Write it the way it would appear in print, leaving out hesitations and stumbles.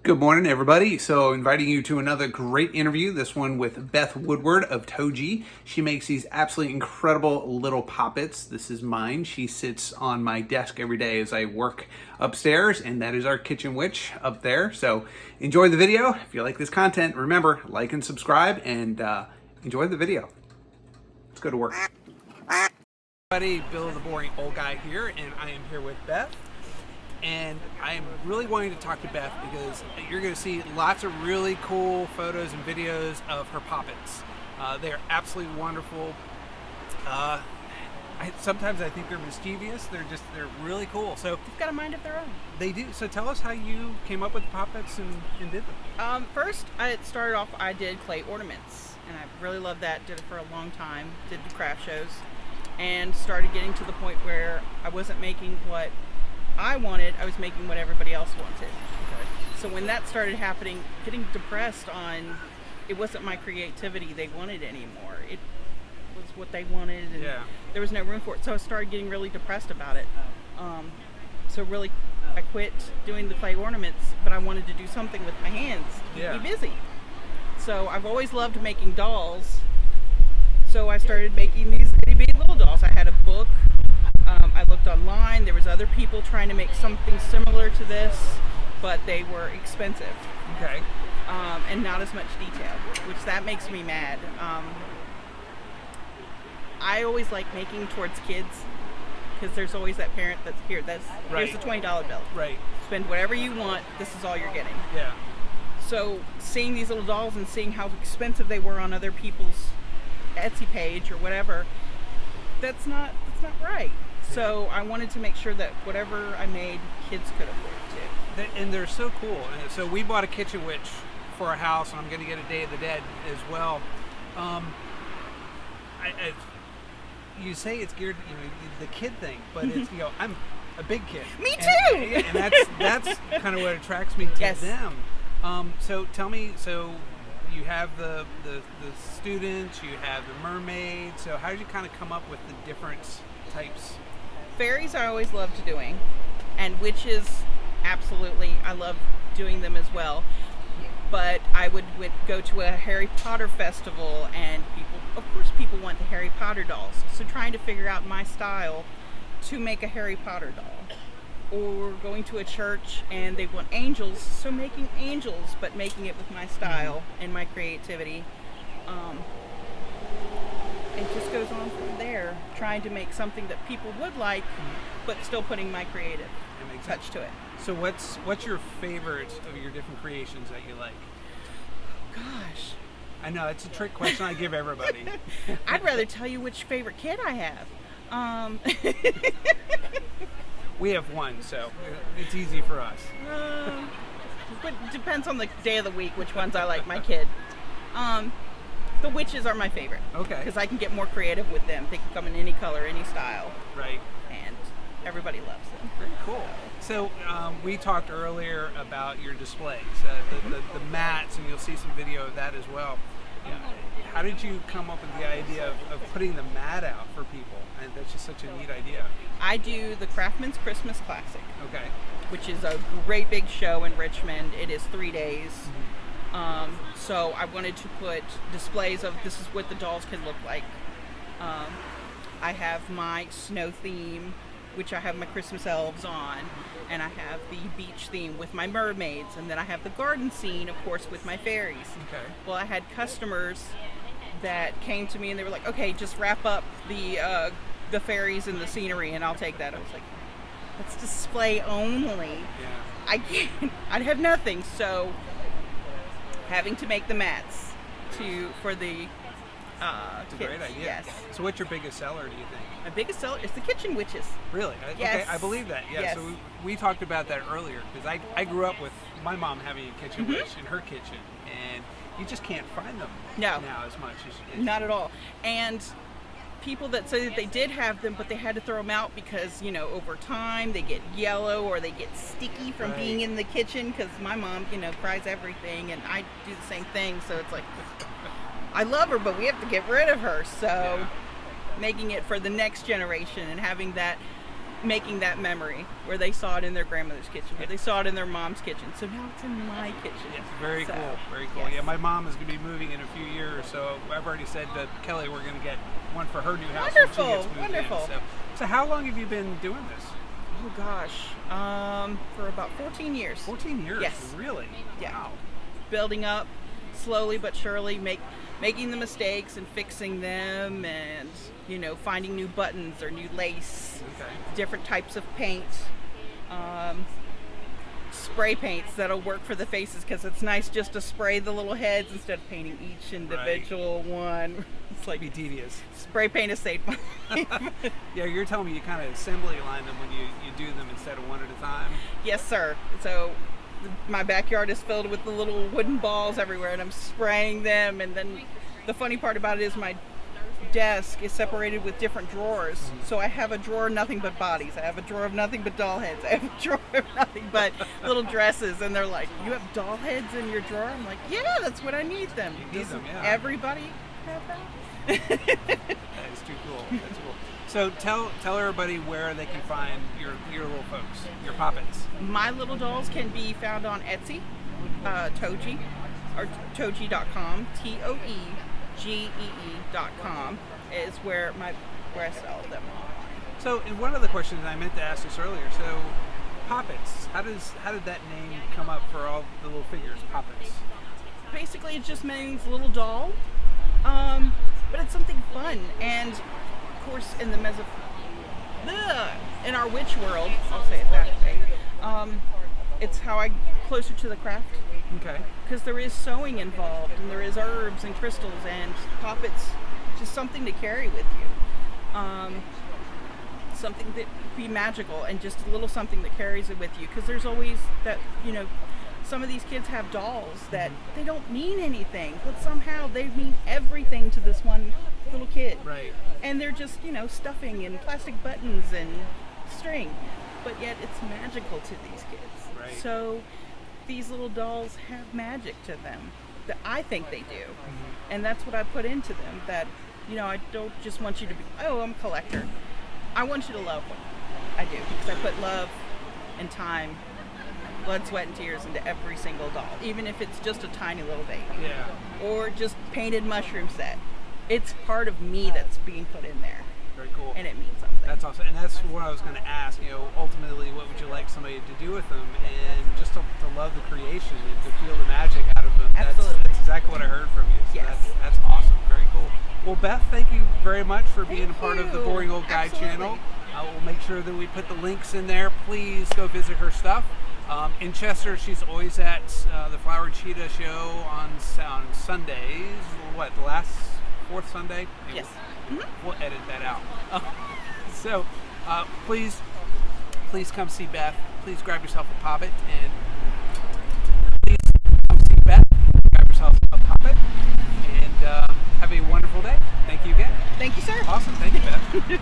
Good morning, everybody. So, inviting you to another great interview, this one with Beth Woodward of Toegee. She makes these absolutely incredible little poppets. This is mine. She sits on my desk every day as I work upstairs, and that is our kitchen witch up there. So, enjoy the video. If you like this content, remember, like and subscribe, and enjoy the video. Let's go to work. Everybody, Bill the Boring Old Guy here, and I am here with Beth. And I am really wanting to talk to Beth because you're going to see lots of really cool photos and videos of her poppets. They are absolutely wonderful. Sometimes I think they're mischievous. They're really cool. So they've got a mind of their own. They do. So tell us how you came up with the poppets and did them. First, I started off. I did clay ornaments, and I really loved that. Did it for a long time. Did the craft shows, and started getting to the point where I wasn't making what I wanted, I was making what everybody else wanted. Okay. So when that started happening, getting depressed on it wasn't my creativity they wanted anymore. It was what they wanted, and there was no room for it. So I started getting really depressed about it. So really, I quit doing the clay ornaments, but I wanted to do something with my hands to be busy. So I've always loved making dolls. So I started making these itty bitty little dolls. I had a book. I looked online. There was other people trying to make something similar to this, but they were expensive. Okay. And not as much detail, which that makes me mad. I always like making towards kids because there's always that parent that's here. Here's the $20 bill. Right. Spend whatever you want. This is all you're getting. Yeah. So seeing these little dolls and seeing how expensive they were on other people's Etsy page or whatever, that's not right. So I wanted to make sure that whatever I made, kids could afford too. And they're so cool. And so we bought a kitchen witch for our house, and I'm going to get a Day of the Dead as well. You say it's geared, the kid thing, but it's I'm a big kid. Me too. And that's kind of what attracts me to them. So tell me, so you have the students, you have the mermaids. So how did you kind of come up with the different types? Fairies I always loved doing, and witches, absolutely, I love doing them as well. But I would go to a Harry Potter festival, and people want the Harry Potter dolls. So trying to figure out my style to make a Harry Potter doll. Or going to a church and they want angels, so making angels, but making it with my style and my creativity. It just goes on from there, trying to make something that people would like, but still putting my creative touch to it. So what's your favorite of your different creations that you like? Gosh. I know, it's a trick question I give everybody. I'd rather tell you which favorite kid I have. We have one, so it's easy for us. But it depends on the day of the week which ones I like, my kid. The witches are my favorite. Okay. Because I can get more creative with them. They can come in any color, any style. Right. And everybody loves them. Very cool. So we talked earlier about your displays, the mats, and you'll see some video of that as well. How did you come up with the idea of putting the mat out for people? And that's just such a neat idea. I do the Craftsman's Christmas Classic. Okay. Which is a great big show in Richmond. It is 3 days. So I wanted to put displays of this is what the dolls can look like. I have my snow theme, which I have my Christmas elves on, and I have the beach theme with my mermaids, and then I have the garden scene, of course, with my fairies. Okay. Well, I had customers that came to me and they were like, okay, just wrap up the fairies and the scenery and I'll take that. I was like, that's display only. Yeah. I'd have nothing. So having to make the mats for the it's a kids. great idea. Yes. So what's your biggest seller, do you think? My biggest seller is the kitchen witches. Really? Yes. Okay, I believe that. Yeah. Yes. So we talked about that earlier because I grew up with my mom having a kitchen witch in her kitchen, and you just can't find them now as much as not at all. And people that say that they did have them, but they had to throw them out because, over time they get yellow or they get sticky from being in the kitchen, because my mom, fries everything, and I do the same thing. So it's like, I love her, but we have to get rid of her. So making it for the next generation and having that making that memory where they saw it in their grandmother's kitchen, or they saw it in their mom's kitchen. So now it's in my kitchen. Yes, very cool, very cool. Yes. Yeah, my mom is going to be moving in a few years, so I've already said to Kelly we're going to get one for her new house. Wonderful, when she gets moved wonderful. In. So how long have you been doing this? Oh gosh, for about 14 years. 14 years? Yes. Really? Yeah. Wow. Building up slowly but surely, making the mistakes and fixing them, and finding new buttons or new lace, different types of paint, spray paints that'll work for the faces, because it's nice just to spray the little heads instead of painting each individual one. It's like be tedious. Spray paint is saved my life. Yeah, you're telling me you kind of assembly line them when you do them instead of one at a time? Yes, sir. So my backyard is filled with the little wooden balls everywhere, and I'm spraying them. And then the funny part about it is my desk is separated with different drawers. So I have a drawer of nothing but bodies. I have a drawer of nothing but doll heads. I have a drawer of nothing but little dresses. And they're like, "You have doll heads in your drawer?" I'm like, "Yeah, that's what I need them." You need them, yeah. Everybody have that? That is too cool. That's cool. So tell everybody where they can find your little folks, your Poppets. My little dolls can be found on Etsy, Toegee, or Toegee.com. TOEGEE.com is where I sell them. So, and one other question that I meant to ask this earlier. So, Poppets. How did that name come up for all the little figures? Poppets. Basically, it just means little doll, but it's something fun. And of course, in the in our witch world, I'll say it that way. It's how I closer to the craft. Okay. Because there is sewing involved, and there is herbs and crystals, and Poppets, just something to carry with you. Something that be magical, and just a little something that carries it with you. Because there's always that, some of these kids have dolls that they don't mean anything, but somehow they mean everything to this one little kid. Right. And they're just, stuffing and plastic buttons and string, but yet it's magical to these kids. Right. So these little dolls have magic to them that I think they do. And that's what I put into them, that, I don't just want you to be, oh, I'm a collector. I want you to love them. I do, because I put love and time, blood, sweat, and tears into every single doll, even if it's just a tiny little baby. Yeah. Or just painted mushroom set. It's part of me that's being put in there. Very cool. And it means something. That's awesome. And that's what I was going to ask, ultimately, what would you like somebody to do with them? And just to love the creation and to feel the magic out of them. Absolutely. That's exactly what I heard from you. So Yes. That's awesome. Very cool. Well, Beth, thank you very much for being a part of the you. Boring Old Guy Absolutely. channel. I will make sure that we put the links in there. Please go visit her stuff. In Chester, she's always at the Flower Cheetah show on Sundays. What, the last fourth Sunday? Maybe Yes. We'll edit that out. So please come see Beth. Please grab yourself a Poppet, and please come see Beth. Grab yourself a Poppet, and have a wonderful day. Thank you again. Thank you, sir. Awesome. Thank you, Beth.